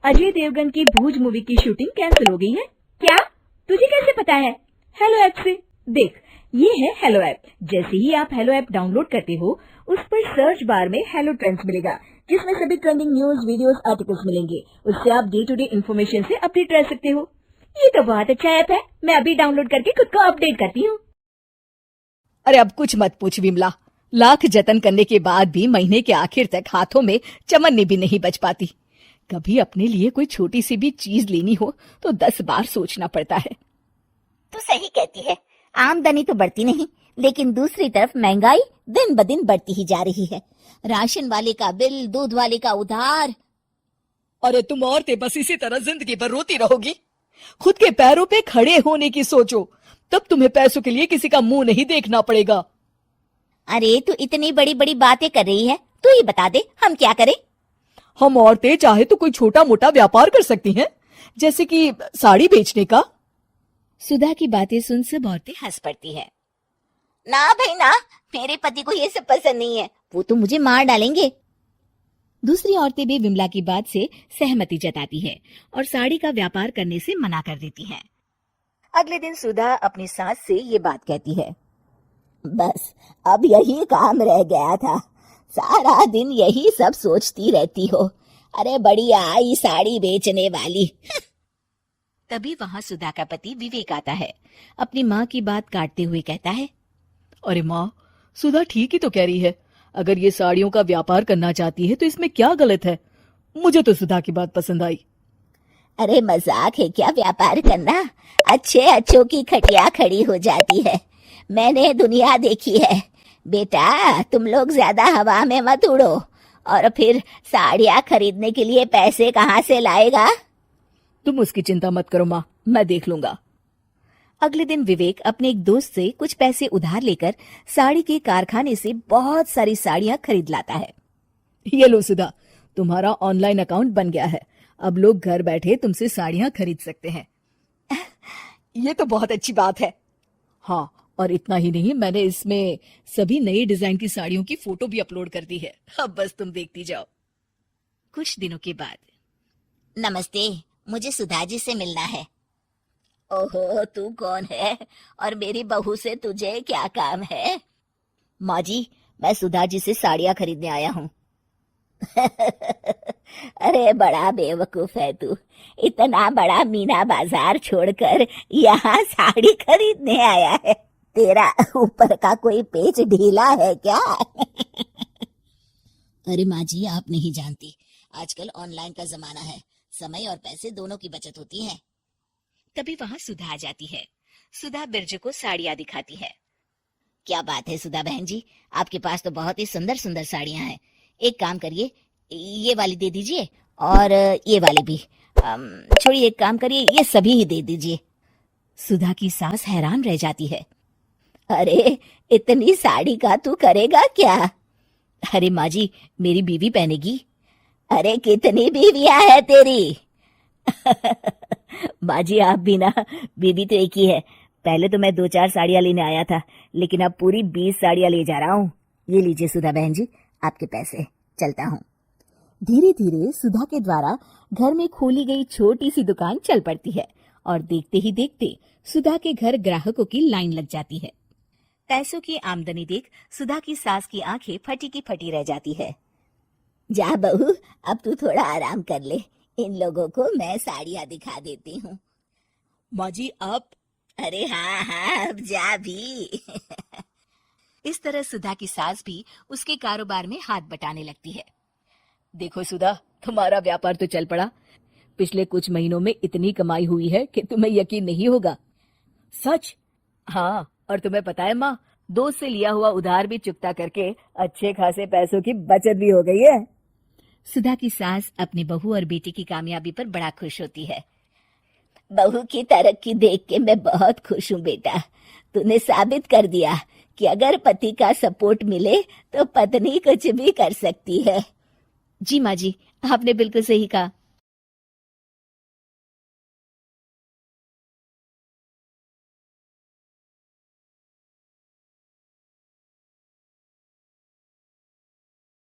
अजय देवगन की भूज मूवी की shooting cancel हो गई है। क्या? तुझे कैसे पता है? हेलो ऐप से देख, ये है हेलो ऐप। जैसे ही आप हेलो ऐप डाउनलोड करते हो, उस पर सर्च बार में हेलो ट्रेंड्स मिलेगा, जिसमें सभी ट्रेंडिंग न्यूज, वीडियोस, आर्टिकल्स मिलेंगे। उससे आप डे टू डे इन्फॉर्मेशन से अपडेट रह सकते हो। ये तो बहुत अच्छा ऐप है। मैं अभी डाउनलोड करके खुद को अपडेट करती हूँ। अरे अब कुछ मत पूछ विमला, लाख जतन करने के बाद भी महीने के आखिर तक हाथों में चमन्नी भी नहीं बच पाती। कभी अपने लिए कोई छोटी सी भी चीज लेनी हो तो 10 बार सोचना पड़ता है। तू सही कहती है, आमदनी तो बढ़ती नहीं, लेकिन दूसरी तरफ महंगाई दिन ब दिन बढ़ती ही जा रही है। राशन वाले का बिल, दूध वाले का उधार। अरे तुम औरतें बस इसी तरह जिंदगी भर रोती रहोगी। खुद के पैरों पे खड़े होने की सोचो, तब तुम्हें पैसों के लिए किसी का मुंह नहीं देखना पड़ेगा। अरे तू इतनी बड़ी बड़ी बातें कर रही है, तू ही बता दे हम क्या करें। हम औरतें चाहे तो कोई छोटा मोटा व्यापार कर सकती हैं, जैसे कि साड़ी बेचने का। सुधा की बातें सुन सब औरतें हंस पड़ती है। ना भाई ना, मेरे पति को ये सब पसंद नहीं है, वो तो मुझे मार डालेंगे। दूसरी औरतें भी विमला की बात से सहमति जताती है और साड़ी का व्यापार करने से मना कर देती हैं। अगले दिन सुधा अपनी सास से ये बात कहती है। बस अब यही काम रह गया था, सारा दिन यही सब सोचती रहती हो। अरे बढ़िया आई साड़ी बेचने वाली। तभी वहां सुधा का पति विवेक आता है। अपनी माँ की बात काटते हुए कहता है, अरे माँ, सुधा ठीक ही तो कह रही है। अगर ये साड़ियों का व्यापार करना चाहती है तो इसमें क्या गलत है। मुझे तो सुधा की बात पसंद आई। अरे मजाक है क्या व्यापार करना? अच्छे अच्छों की खटिया खड़ी हो जाती है। मैंने दुनिया देखी है। बेटा तुम लोग ज्यादा हवा में मत उड़ो, और फिर साड़ियाँ खरीदने के लिए पैसे कहाँ से लाएगा? तुम उसकी चिंता मत करो माँ, मैं देख लूंगा। अगले दिन विवेक अपने एक दोस्त से कुछ पैसे उधार लेकर साड़ी के कारखाने से बहुत सारी साड़ियाँ खरीद लाता है। ये लो सुधा, तुम्हारा ऑनलाइन अकाउंट बन गया है। अब लोग घर बैठे तुमसे साड़ियाँ खरीद सकते हैं। ये तो बहुत अच्छी बात है। हाँ, और इतना ही नहीं, मैंने इसमें सभी नई डिजाइन की साड़ियों की फोटो भी अपलोड कर दी है। अब बस तुम देखती जाओ। कुछ दिनों के बाद। नमस्ते, मुझे सुधा जी से मिलना है। ओहो, तू कौन है और मेरी बहू से तुझे क्या काम है? माँ जी, मैं सुधा जी से साड़ियाँ खरीदने आया हूँ। अरे बड़ा बेवकूफ है तू, इतना बड़ा मीना बाजार छोड़कर यहाँ साड़ी खरीदने आया है। तेरा ऊपर का कोई पेच ढीला है क्या? अरे माँ जी, आप नहीं जानती, आजकल ऑनलाइन का जमाना है, समय और पैसे दोनों की बचत होती है। तभी वहाँ सुधा आ जाती है। सुधा बिरजू को साड़ियाँ दिखाती है। क्या बात है सुधा बहन जी, आपके पास तो बहुत ही सुंदर सुंदर साड़ियाँ हैं। एक काम करिए, ये वाली दे दीजिए और ये वाली भी। छोड़िए, एक काम करिए, ये सभी ही दे दीजिए। सुधा की सास हैरान रह जाती है। अरे इतनी साड़ी का तू करेगा क्या? अरे माँ जी, मेरी बीवी पहनेगी। अरे कितनी बीवियां है तेरी? माँ जी आप भी ना, बीवी तो एक ही है। पहले तो मैं 2-4 साड़ियाँ लेने आया था, लेकिन अब पूरी 20 साड़ियाँ ले जा रहा हूँ। ये लीजिए सुधा बहन जी, आपके पैसे, चलता हूँ। धीरे धीरे सुधा के द्वारा घर में खोली गई छोटी सी दुकान चल पड़ती है और देखते ही देखते सुधा के घर ग्राहकों की लाइन लग जाती है। पैसों की आमदनी देख सुधा की सास की आंखें फटी की फटी रह जाती है। जा बहू, अब तू थोड़ा आराम कर ले, इन लोगों को मैं साड़ियाँ दिखा देती हूँ। माँ जी आप? अरे हाँ हाँ, अब जा भी। इस तरह सुधा की सास भी उसके कारोबार में हाथ बटाने लगती है। देखो सुधा, तुम्हारा व्यापार तो चल पड़ा। पिछले कुछ महीनों में इतनी कमाई हुई है कि तुम्हें यकीन नहीं होगा। सच? हाँ, और तुम्हें पता है माँ, दोस्त से लिया हुआ उधार भी चुकता करके अच्छे खासे पैसों की बचत भी हो गई है। सुधा की सास अपनी बहू और बेटी की कामयाबी पर बड़ा खुश होती है। बहू की तरक्की देख के मैं बहुत खुश हूँ बेटा। तूने साबित कर दिया कि अगर पति का सपोर्ट मिले तो पत्नी कुछ भी कर सकती है। जी माँ जी, आपने बिल्कुल सही कहा।